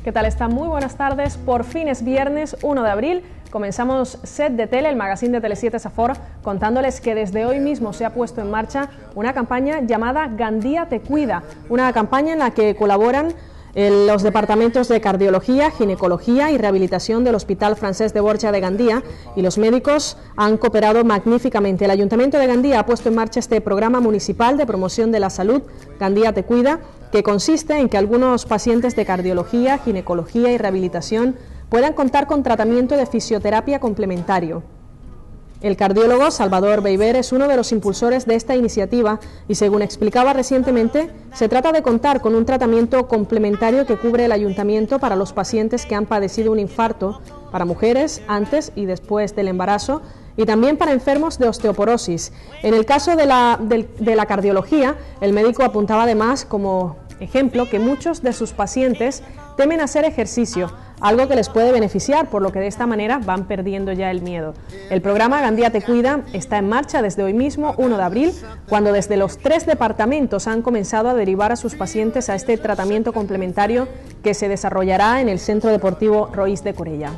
¿Qué tal están? Muy buenas tardes. Por fin es viernes 1 de abril. Comenzamos Set de Tele, el magazine de Tele7 Safor, contándoles que desde hoy mismo se ha puesto en marcha una campaña llamada Gandía te cuida, una campaña en la que colaboran los departamentos de cardiología, ginecología y rehabilitación del Hospital Francés de Borja de Gandía, y los médicos han cooperado magníficamente. El Ayuntamiento de Gandía ha puesto en marcha este programa municipal de promoción de la salud, Gandía te cuida, que consiste en que algunos pacientes de cardiología, ginecología y rehabilitación puedan contar con tratamiento de fisioterapia complementario. El cardiólogo Salvador Beiber es uno de los impulsores de esta iniciativa y, según explicaba recientemente, se trata de contar con un tratamiento complementario que cubre el ayuntamiento para los pacientes que han padecido un infarto, para mujeres antes y después del embarazo y también para enfermos de osteoporosis. En el caso de la cardiología, el médico apuntaba además como ejemplo que muchos de sus pacientes temen hacer ejercicio, algo que les puede beneficiar, por lo que de esta manera van perdiendo ya el miedo. El programa Gandía te cuida está en marcha desde hoy mismo, 1 de abril, cuando desde los 3 departamentos han comenzado a derivar a sus pacientes a este tratamiento complementario que se desarrollará en el Centro Deportivo Roís de Corella.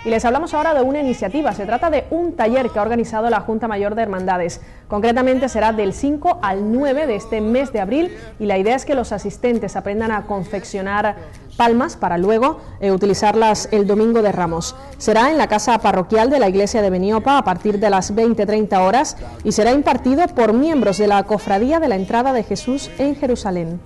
Y les hablamos ahora de una iniciativa. Se trata de un taller que ha organizado la Junta Mayor de Hermandades. Concretamente será del 5 al 9 de este mes de abril y la idea es que los asistentes aprendan a confeccionar palmas para luego utilizarlas el domingo de Ramos. Será en la casa parroquial de la iglesia de Beniopa a partir de las 20:30 horas y será impartido por miembros de la Cofradía de la Entrada de Jesús en Jerusalén.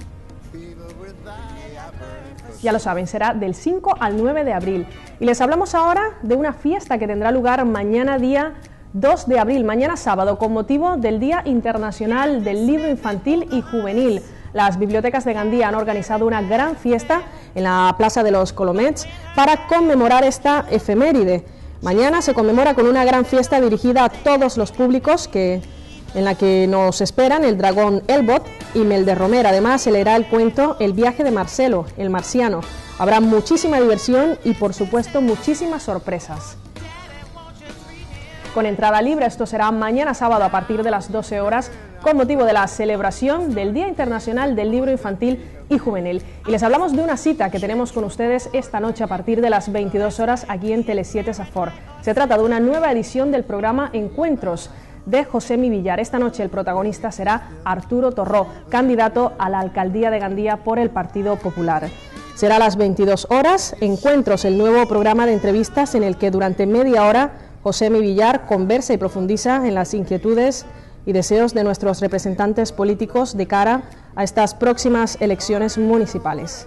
Ya lo saben, será del 5 al 9 de abril. Y les hablamos ahora de una fiesta que tendrá lugar mañana día 2 de abril, mañana sábado, con motivo del Día Internacional del Libro Infantil y Juvenil. Las bibliotecas de Gandía han organizado una gran fiesta en la Plaza de los Colomets para conmemorar esta efeméride. Mañana se conmemora con una gran fiesta dirigida a todos los públicos en la que nos esperan el dragón Elbot y Mel de Romer. Además se leerá el cuento El viaje de Marcelo, el marciano. Habrá muchísima diversión y, por supuesto, muchísimas sorpresas. Con entrada libre, esto será mañana sábado a partir de las 12 horas con motivo de la celebración del Día Internacional del Libro Infantil y Juvenil. Y les hablamos de una cita que tenemos con ustedes esta noche a partir de las 22 horas aquí en Tele7 Safor. Se trata de una nueva edición del programa Encuentros de Josemi Villar. Esta noche el protagonista será Arturo Torró, candidato a la alcaldía de Gandía por el Partido Popular. Será a las 22 horas, Encuentros, el nuevo programa de entrevistas en el que durante media hora Josemi Villar conversa y profundiza en las inquietudes y deseos de nuestros representantes políticos de cara a estas próximas elecciones municipales.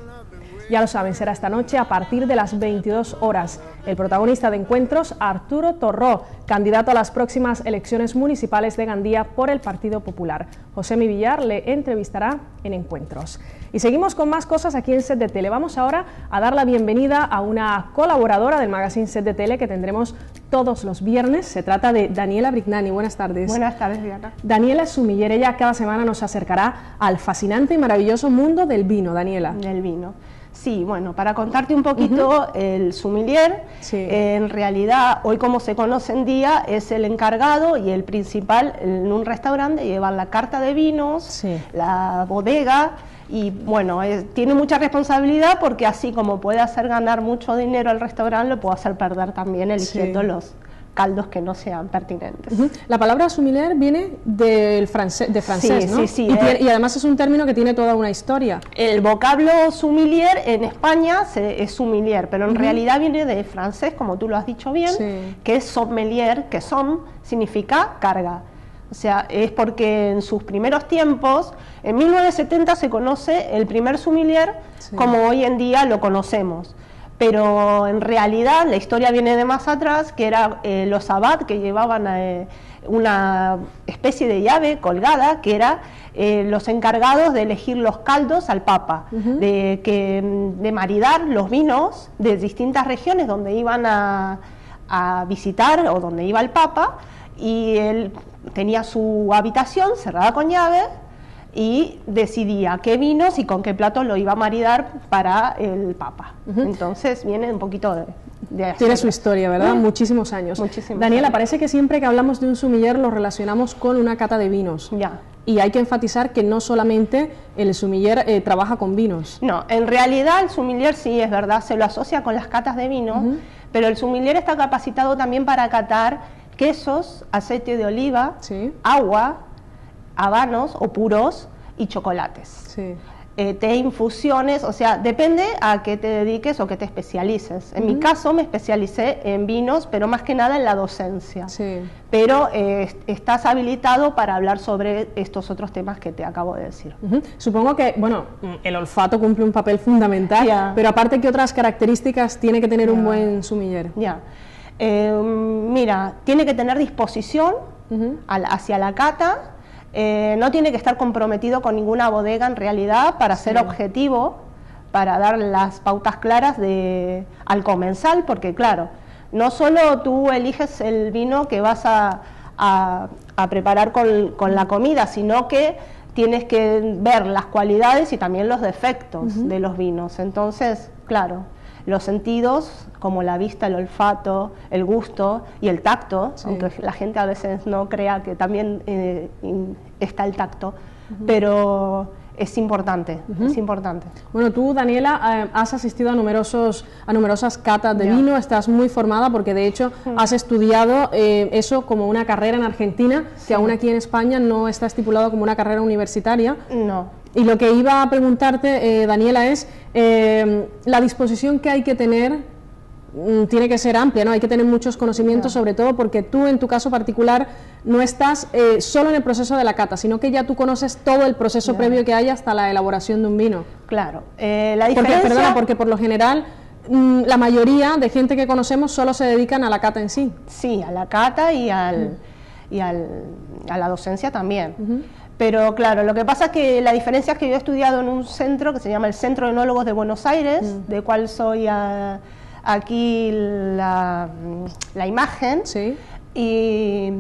Ya lo saben, será esta noche a partir de las 22 horas. El protagonista de Encuentros, Arturo Torró, candidato a las próximas elecciones municipales de Gandía por el Partido Popular. Josemi Villar le entrevistará en Encuentros. Y seguimos con más cosas aquí en Set de Tele. Vamos ahora a dar la bienvenida a una colaboradora del magazine Set de Tele que tendremos todos los viernes. Se trata de Daniela Brignani. Buenas tardes. Buenas tardes, Diana. Daniela es sumiller. Ella cada semana nos acercará al fascinante y maravilloso mundo del vino. Daniela. Del vino. Sí, bueno, para contarte un poquito, el sommelier, en realidad, hoy como se conoce en día, es el encargado y el principal en un restaurante de llevar la carta de vinos, la bodega, y bueno, tiene mucha responsabilidad porque así como puede hacer ganar mucho dinero al restaurante, lo puede hacer perder también eligiendo los caldos que no sean pertinentes. La palabra sommelier viene de francés, ¿no? Sí. Y además es un término que tiene toda una historia. El vocablo sommelier en España es sommelier, pero en realidad viene de francés, como tú lo has dicho bien, que es sommelier, que som significa carga. O sea, es porque en sus primeros tiempos, en 1970 se conoce el primer sommelier como hoy en día lo conocemos. Pero en realidad la historia viene de más atrás, que era los abad que llevaban una especie de llave colgada, que era los encargados de elegir los caldos al Papa, de maridar los vinos de distintas regiones donde iban a visitar o donde iba el Papa, y él tenía su habitación cerrada con llave y decidía qué vinos y con qué plato lo iba a maridar para el Papa. Entonces viene un poquito de tiene su historia, ¿verdad? Muchísimos años. Daniela, parece que siempre que hablamos de un sommelier lo relacionamos con una cata de vinos. Ya. Y hay que enfatizar que no solamente el sommelier trabaja con vinos. No, en realidad el sommelier sí, es verdad, se lo asocia con las catas de vino, pero el sommelier está capacitado también para catar quesos, aceite de oliva, agua, habanos o puros y chocolates. Té, infusiones, o sea, depende a qué te dediques o qué te especialices. En mi caso me especialicé en vinos, pero más que nada en la docencia. Pero estás habilitado para hablar sobre estos otros temas que te acabo de decir. Supongo que, bueno, el olfato cumple un papel fundamental, pero aparte, ¿qué otras características tiene que tener un buen sommelier? Mira, tiene que tener disposición hacia la cata. No tiene que estar comprometido con ninguna bodega en realidad para ser objetivo, para dar las pautas claras al comensal, porque claro, no solo tú eliges el vino que vas a preparar con la comida, sino que tienes que ver las cualidades y también los defectos de los vinos. Entonces, claro, los sentidos como la vista, el olfato, el gusto y el tacto, aunque la gente a veces no crea que también está el tacto, pero es importante, es importante. Bueno, tú, Daniela, has asistido a numerosas catas de vino, estás muy formada porque de hecho has estudiado eso como una carrera en Argentina, que aún aquí en España no está estipulado como una carrera universitaria. No. Y lo que iba a preguntarte, Daniela, es la disposición que hay que tener. Tiene que ser amplia, ¿no? Hay que tener muchos conocimientos, sobre todo porque tú, en tu caso particular, no estás solo en el proceso de la cata, sino que ya tú conoces todo el proceso previo que hay hasta la elaboración de un vino. Claro. La diferencia... Porque por lo general la mayoría de gente que conocemos solo se dedican a la cata en sí. Sí, a la cata y a la docencia también. Pero claro, lo que pasa es que la diferencia es que yo he estudiado en un centro que se llama el Centro de Enólogos de Buenos Aires, de cual soy aquí la imagen, y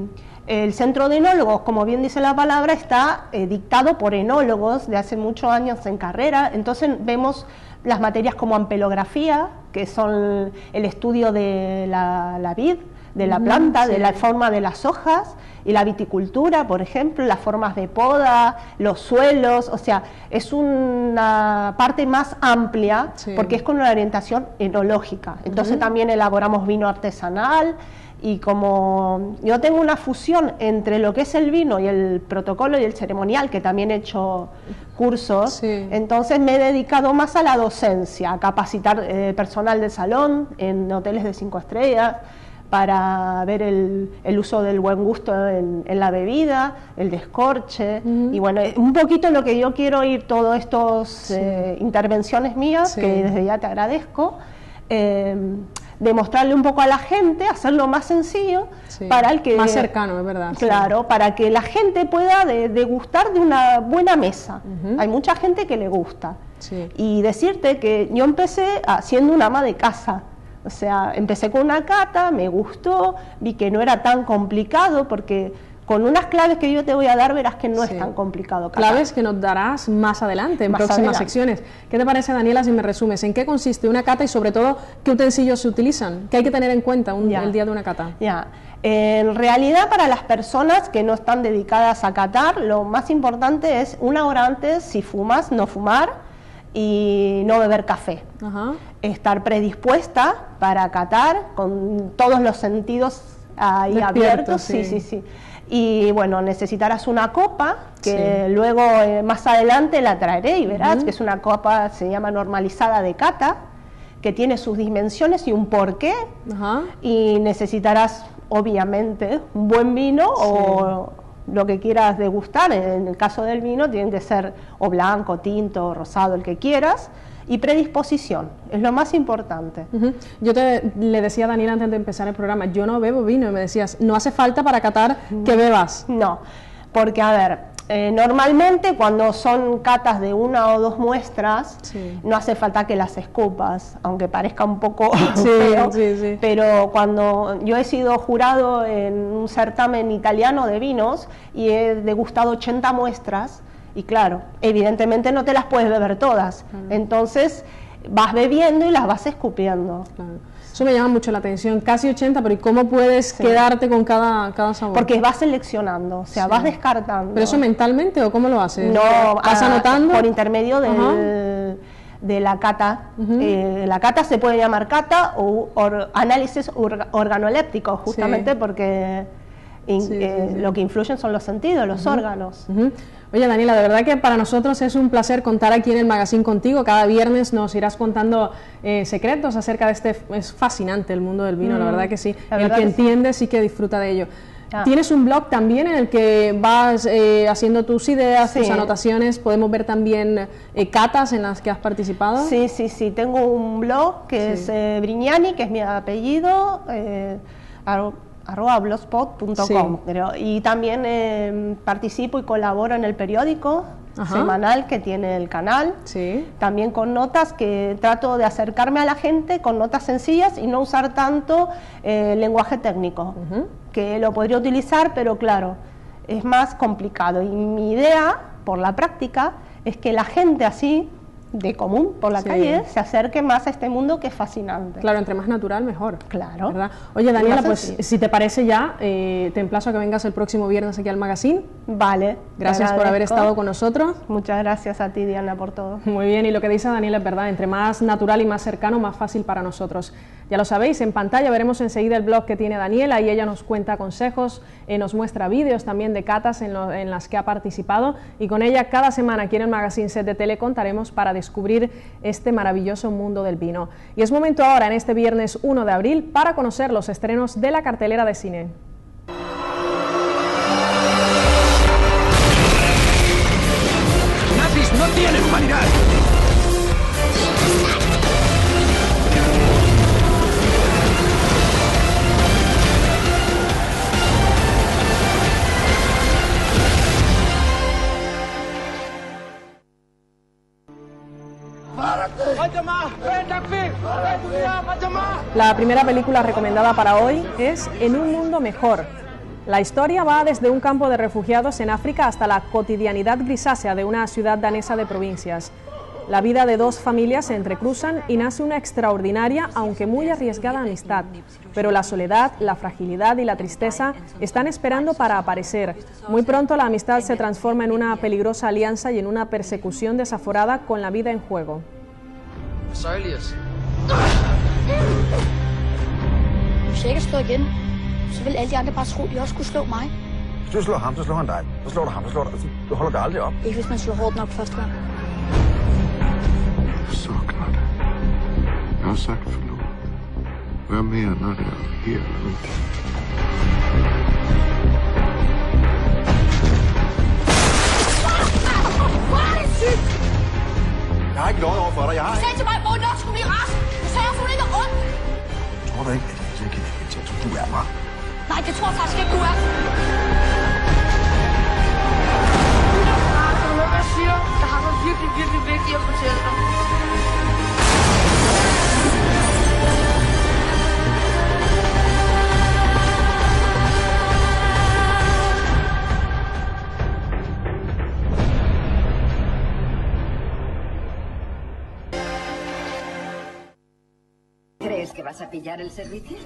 el Centro de Enólogos, como bien dice la palabra, está dictado por enólogos de hace muchos años en carrera. Entonces vemos las materias como ampelografía, que son el estudio de la vid, de la planta, de la forma de las hojas, y la viticultura, por ejemplo, las formas de poda, los suelos, o sea, es una parte más amplia, porque es con una orientación enológica. Entonces también elaboramos vino artesanal, y como yo tengo una fusión entre lo que es el vino y el protocolo y el ceremonial, que también he hecho cursos, entonces me he dedicado más a la docencia, a capacitar personal de salón en hoteles de 5 estrellas, para ver el uso del buen gusto en la bebida, el descorche, y bueno, un poquito lo que yo quiero ir todas estas intervenciones mías, que desde ya te agradezco, demostrarle un poco a la gente, hacerlo más sencillo, para el que... Más cercano, es verdad. Claro, para que la gente pueda degustar de una buena mesa. Hay mucha gente que le gusta. Y decirte que yo empecé siendo una ama de casa. O sea, empecé con una cata, me gustó, vi que no era tan complicado, porque con unas claves que yo te voy a dar verás que no es tan complicado catar. Claves que nos darás más adelante, en próximas secciones. ¿Qué te parece, Daniela, si me resumes? ¿En qué consiste una cata y sobre todo qué utensilios se utilizan? ¿Qué hay que tener en cuenta el día de una cata? En realidad, para las personas que no están dedicadas a catar, lo más importante es una hora antes, si fumas, no fumar, y no beber café. Estar predispuesta para catar con todos los sentidos ahí abiertos. Y bueno, necesitarás una copa que luego más adelante la traeré y verás que es una copa, se llama normalizada de cata, que tiene sus dimensiones y un porqué. Y necesitarás obviamente un buen vino o lo que quieras degustar. En el caso del vino tiene que ser o blanco, tinto, rosado, el que quieras, y predisposición, es lo más importante. Yo le decía a Daniela antes de empezar el programa, yo no bebo vino, y me decías, no hace falta para catar que bebas. No, porque a ver, normalmente cuando son catas de 1 o 2 muestras, no hace falta que las escupas, aunque parezca un poco feo, pero cuando yo he sido jurado en un certamen italiano de vinos y he degustado 80 muestras, Y claro, evidentemente no te las puedes beber todas, entonces vas bebiendo y las vas escupiendo. Claro. Eso me llama mucho la atención, casi 80, pero ¿y cómo puedes quedarte con cada sabor? Porque vas seleccionando, o sea, vas descartando. ¿Pero eso mentalmente o cómo lo haces? No, ¿vas anotando? Por intermedio de la cata. La cata se puede llamar cata o análisis organoléptico, justamente porque lo que influyen son los sentidos, los órganos. Oye, Daniela, de verdad que para nosotros es un placer contar aquí en el magazine contigo. Cada viernes nos irás contando secretos acerca de es fascinante el mundo del vino, la verdad que sí. El que entiende sí que disfruta de ello. Tienes un blog también en el que vas haciendo tus ideas, tus anotaciones. Podemos ver también catas en las que has participado. Sí, tengo un blog que es Brignani, que es mi apellido, @blogspot.com, y también participo y colaboro en el periódico semanal que tiene el canal, también con notas que trato de acercarme a la gente con notas sencillas y no usar tanto lenguaje técnico, que lo podría utilizar, pero claro, es más complicado, y mi idea, por la práctica, es que la gente así, de común, por la calle, se acerque más a este mundo que es fascinante. Claro, entre más natural, mejor. Claro. ¿Verdad? Oye, Daniela, pues si te parece ya, te emplazo a que vengas el próximo viernes aquí al magazine. Vale. Gracias por haber estado con nosotros. Muchas gracias a ti, Diana, por todo. Muy bien, y lo que dice Daniela es verdad, entre más natural y más cercano, más fácil para nosotros. Ya lo sabéis, en pantalla veremos enseguida el blog que tiene Daniela, y ella nos cuenta consejos, nos muestra vídeos también de catas en las que ha participado, y con ella cada semana aquí en el magazine Set de Tele contaremos para descubrir este maravilloso mundo del vino. Y es momento ahora, en este viernes 1 de abril, para conocer los estrenos de la cartelera de cine. ¡Nazis no tienen humanidad! La primera película recomendada para hoy es En un mundo mejor. La historia va desde un campo de refugiados en África hasta la cotidianidad grisácea de una ciudad danesa de provincias. La vida de dos familias se entrecruzan y nace una extraordinaria, aunque muy arriesgada amistad. Pero la soledad, la fragilidad y la tristeza están esperando para aparecer. Muy pronto la amistad se transforma en una peligrosa alianza y en una persecución desaforada con la vida en juego. Hvis jeg ikke slår igen, så vil alle de andre bare tro, de også kunne slå mig. Hvis du slår ham, så slår han dig. Så slår du ham, så slår du holder dig aldrig op. Ikke hvis man slår hårdt nok første gang. Så klart. Jeg har sagt for nu. Vær mere, når det er her eller nu. Hvor er det sygt! Jeg har ikke løjet over for dig. Du sagde til mig, at nok skulle blive rask. Du sagde, at hun ikke er ondt. Tror du ikke, at jeg kan det, du er mig? Nej, det tror jeg faktisk ikke, du er. Jeg siger, jeg har noget virkelig, virkelig vigtigt at fortælle dig. ¿Crees que vas a pillar el servicio?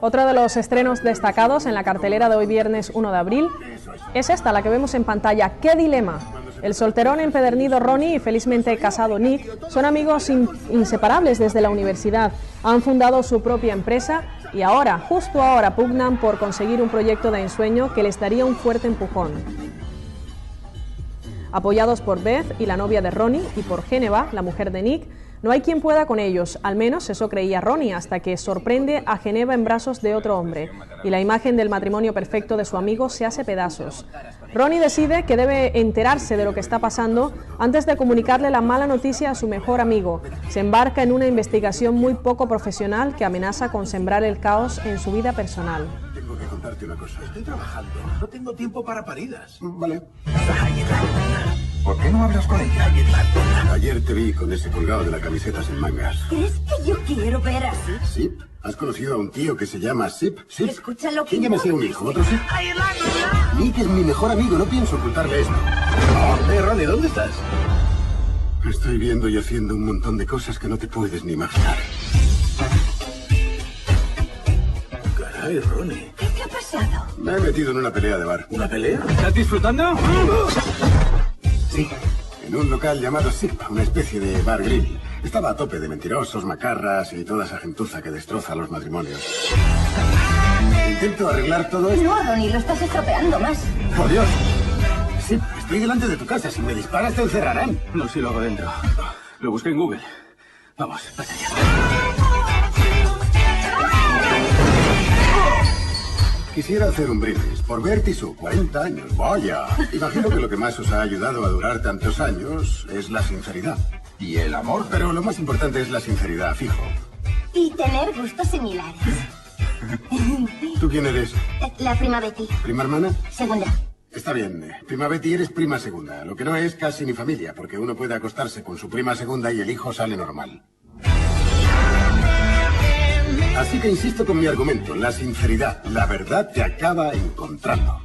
Otro de los estrenos destacados en la cartelera de hoy viernes 1 de abril es esta, la que vemos en pantalla, ¡Qué dilema! El solterón empedernido Ronnie y felizmente casado Nick son amigos inseparables desde la universidad. Han fundado su propia empresa y ahora, justo ahora, pugnan por conseguir un proyecto de ensueño que les daría un fuerte empujón. Apoyados por Beth y la novia de Ronnie y por Geneva, la mujer de Nick, no hay quien pueda con ellos, al menos eso creía Ronnie, hasta que sorprende a Geneva en brazos de otro hombre, y la imagen del matrimonio perfecto de su amigo se hace pedazos. Ronnie decide que debe enterarse de lo que está pasando antes de comunicarle la mala noticia a su mejor amigo. Se embarca en una investigación muy poco profesional que amenaza con sembrar el caos en su vida personal. Tengo que contarte una cosa. Estoy trabajando. No tengo tiempo para paridas. Vale. ¿Por qué no hablas con ella? Ayer te vi con ese colgado de la camiseta sin mangas. ¿Crees que Yo quiero ver a Sip. ¿Sip? ¿Has conocido a un tío que se llama Sip? ¿Sip? Escucha lo que ¿Quién me sea un hijo? ¿Otro Sip? Nick es mi mejor amigo, no pienso ocultarle esto. Ronnie, ¿dónde estás? Estoy viendo y haciendo un montón de cosas que no te puedes ni imaginar. Caray, Ronnie. ¿Qué ha pasado? Me he metido en una pelea de bar. ¿Una pelea? ¿Estás disfrutando? Sí, en un local llamado Sip, una especie de bar grill. Estaba a tope de mentirosos, macarras y toda esa gentuza que destroza los matrimonios. Intento arreglar todo esto. No, Ronnie, lo estás estropeando más. ¡Por Dios! Sip, estoy delante de tu casa. Si me disparas te encerrarán. No, si lo hago dentro. Lo busqué en Google. Vamos, vaya ya. Quisiera hacer un brindis por Bert y su 40 años. Vaya, imagino que lo que más os ha ayudado a durar tantos años es la sinceridad. ¿Y el amor? Pero lo más importante es la sinceridad, fijo. Y tener gustos similares. ¿Tú quién eres? La prima Betty. ¿Prima hermana? Segunda. Está bien. Prima Betty, eres prima segunda. Lo que no es casi ni familia, porque uno puede acostarse con su prima segunda y el hijo sale normal. Así que insisto con mi argumento. La sinceridad, la verdad te acaba encontrando.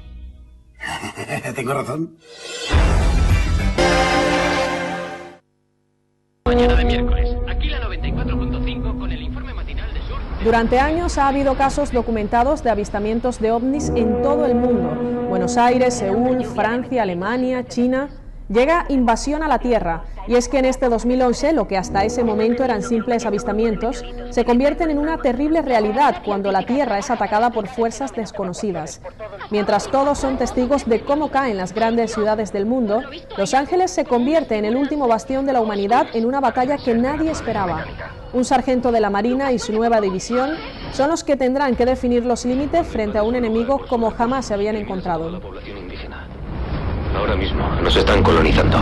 ¿Tengo razón? Mañana de miércoles, aquí la 94.5 con el informe matinal de Sur. Durante años ha habido casos documentados de avistamientos de ovnis en todo el mundo. Buenos Aires, Seúl, Francia, Alemania, China. Llega invasión a la Tierra, y es que en este 2011 lo que hasta ese momento eran simples avistamientos se convierten en una terrible realidad cuando la Tierra es atacada por fuerzas desconocidas. Mientras todos son testigos de cómo caen las grandes ciudades del mundo, Los Ángeles se convierte en el último bastión de la humanidad en una batalla que nadie esperaba. Un sargento de la Marina y su nueva división son los que tendrán que definir los límites frente a un enemigo como jamás se habían encontrado. Ahora mismo nos están colonizando.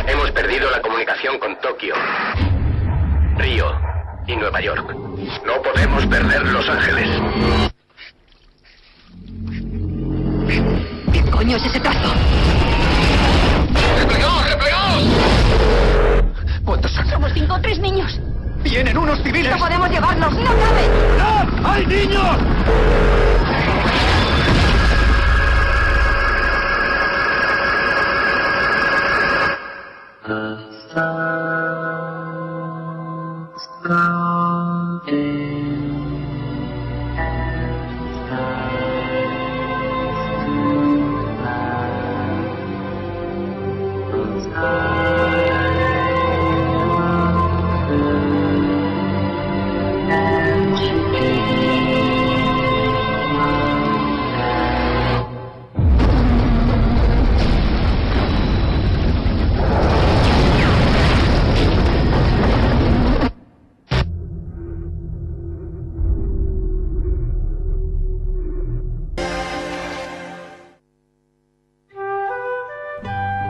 Hemos perdido la comunicación con Tokio, Río y Nueva York. No podemos perder Los Ángeles. ¿Qué coño es ese trazo? ¡Replegaos, replegaos! ¿Cuántos son? Somos 5 o 3 niños. ¡Vienen unos civiles! ¡No podemos llevarlos! ¡No caben! ¡No! ¡Hay niños!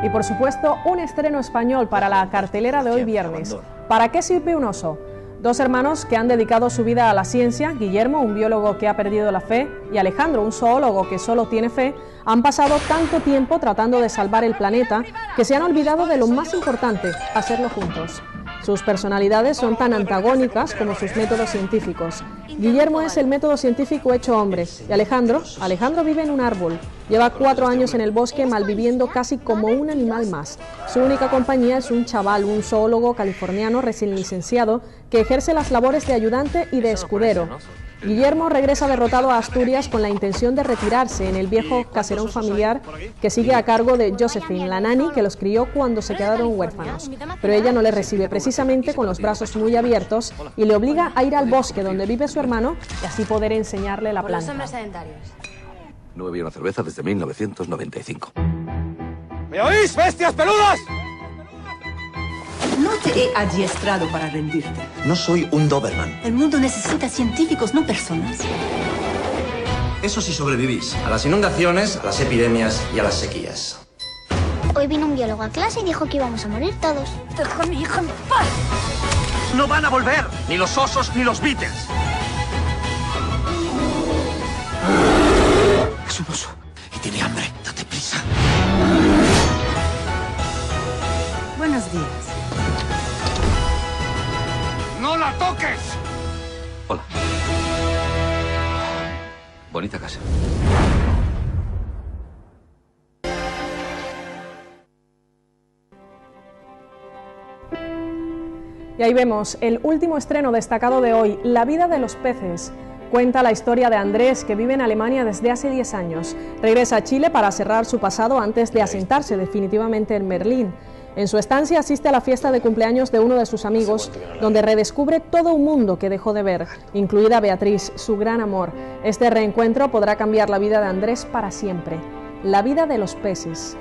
Y por supuesto, un estreno español para la cartelera de hoy viernes. ¿Para qué sirve un oso? Dos hermanos que han dedicado su vida a la ciencia, Guillermo, un biólogo que ha perdido la fe, y Alejandro, un zoólogo que solo tiene fe, han pasado tanto tiempo tratando de salvar el planeta que se han olvidado de lo más importante, hacerlo juntos. Sus personalidades son tan antagónicas como sus métodos científicos. Guillermo es el método científico hecho hombre, y Alejandro vive en un árbol. Lleva 4 años en el bosque malviviendo casi como un animal más. Su única compañía es un chaval, un zoólogo californiano recién licenciado, que ejerce las labores de ayudante y de escudero. Guillermo regresa derrotado a Asturias con la intención de retirarse en el viejo caserón familiar que sigue a cargo de Josephine, la nani que los crió cuando se quedaron huérfanos. Pero ella no le recibe precisamente con los brazos muy abiertos y le obliga a ir al bosque donde vive su hermano y así poder enseñarle la planta. No bebí una cerveza desde 1995. ¿Me oís, bestias peludas? No te he adiestrado para rendirte. No soy un Doberman. El mundo necesita científicos, no personas. Eso sí sobrevivís. A las inundaciones, a las epidemias y a las sequías. Hoy vino un biólogo a clase y dijo que íbamos a morir todos. Deja a mi hija en paz. No van a volver. Ni los osos ni los Beatles. Es un oso. Y tiene hambre. Date prisa. Buenos días. bonita casa. Y ahí vemos el último estreno destacado de hoy, La vida de los peces. Cuenta la historia de Andrés, que vive en Alemania desde hace 10 años. Regresa a Chile para cerrar su pasado antes de asentarse definitivamente en Berlín. En su estancia asiste a la fiesta de cumpleaños de uno de sus amigos, donde redescubre todo un mundo que dejó de ver, incluida Beatriz, su gran amor. Este reencuentro podrá cambiar la vida de Andrés para siempre. La vida de los peces.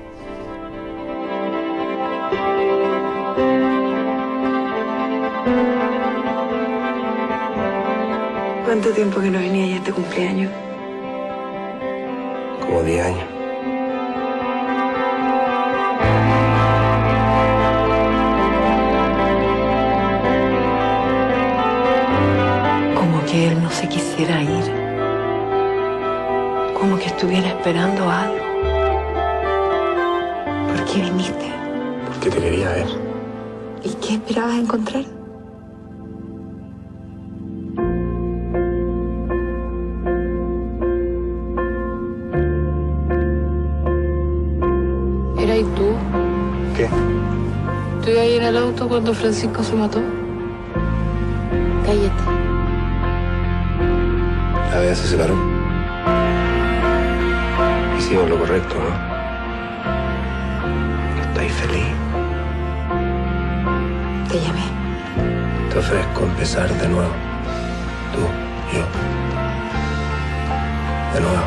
¿Cuánto tiempo que no venía ya a este cumpleaños? Como 10 años. Como que él no se quisiera ir. Como que estuviera esperando algo. ¿Por qué viniste? Porque te quería ver. ¿Y qué esperabas encontrar? ¿Eras tú? ¿Qué? Estoy ahí en el auto cuando Francisco se mató. Cállate. La Bea se separó. Hicimos lo correcto, ¿no? ¿Estáis feliz? Te llamé. Te ofrezco empezar de nuevo. Tú, yo. De nuevo.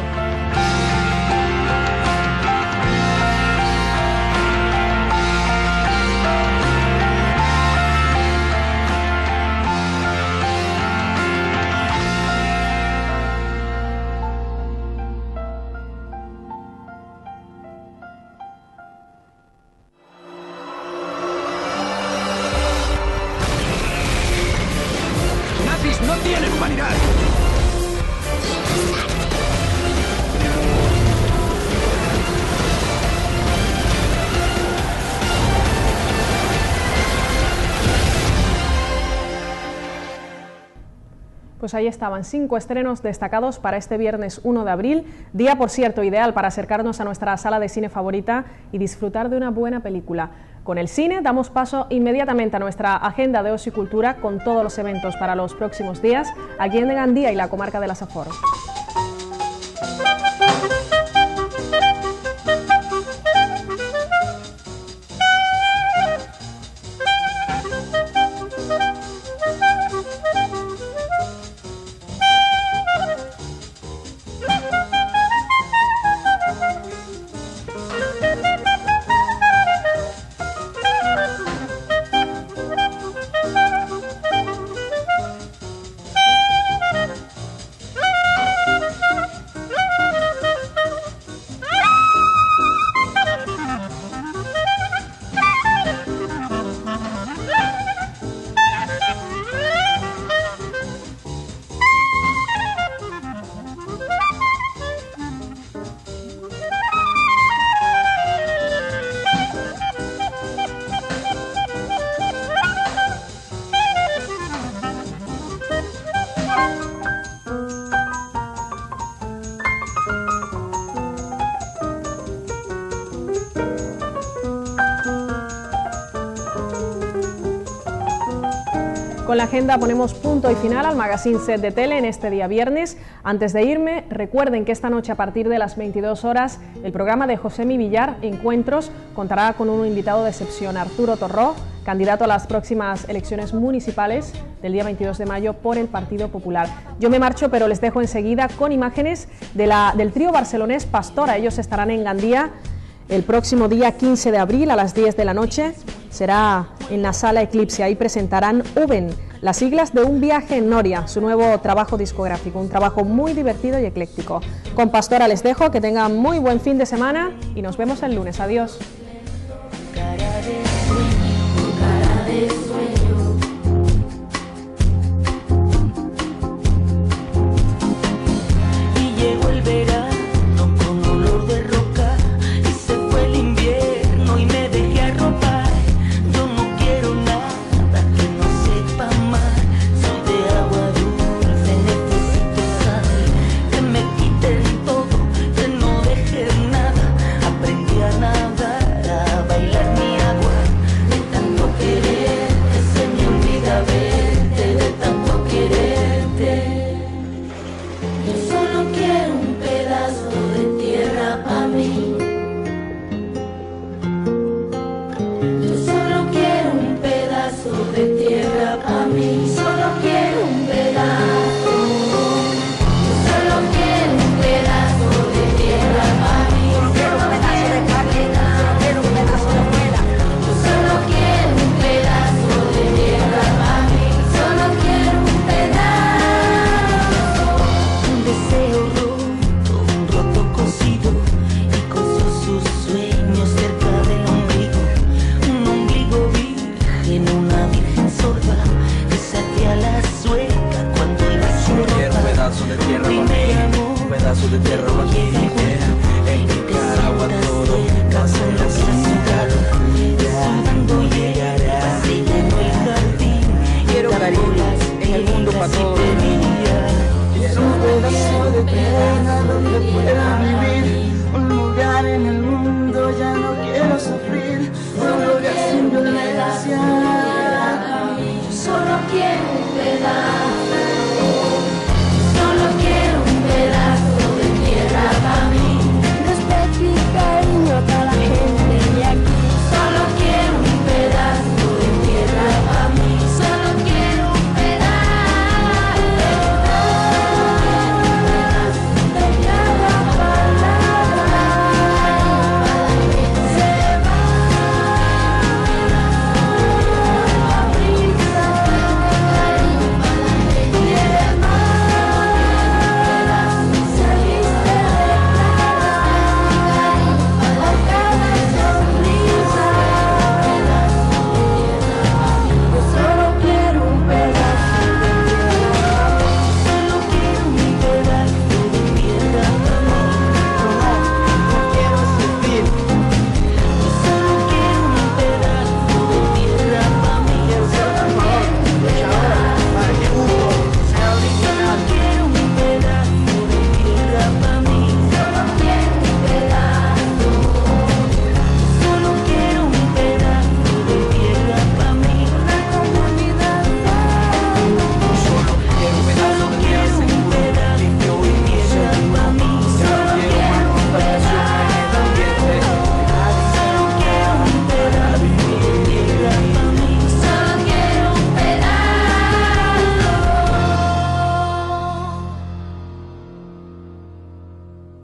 ¡No tienen humanidad! Pues ahí estaban 5 estrenos destacados para este viernes 1 de abril, día por cierto ideal para acercarnos a nuestra sala de cine favorita y disfrutar de una buena película. Con el cine damos paso inmediatamente a nuestra agenda de ocio y cultura con todos los eventos para los próximos días aquí en Gandía y la comarca de la Safor. Con la agenda ponemos punto y final al magazine Set de Tele en este día viernes. Antes de irme, recuerden que esta noche a partir de las 22 horas el programa de Josemi Villar, Encuentros, contará con un invitado de excepción, Arturo Torró, candidato a las próximas elecciones municipales del día 22 de mayo por el Partido Popular. Yo me marcho, pero les dejo enseguida con imágenes del trío barcelonés Pastora. Ellos estarán en Gandía el próximo día 15 de abril a las 10 de la noche. Será en la Sala Eclipse. Ahí presentarán Uben, las siglas de Un viaje en Noria, su nuevo trabajo discográfico, un trabajo muy divertido y ecléctico. Con Pastora les dejo, que tengan muy buen fin de semana y nos vemos el lunes. Adiós. Y llegó el verano con olor de roca y se fue el invierno y me dejé arropar. Yo no quiero nada que no sepa mal, soy de agua dulce, necesito sal que me quite ya no quiero sufrir.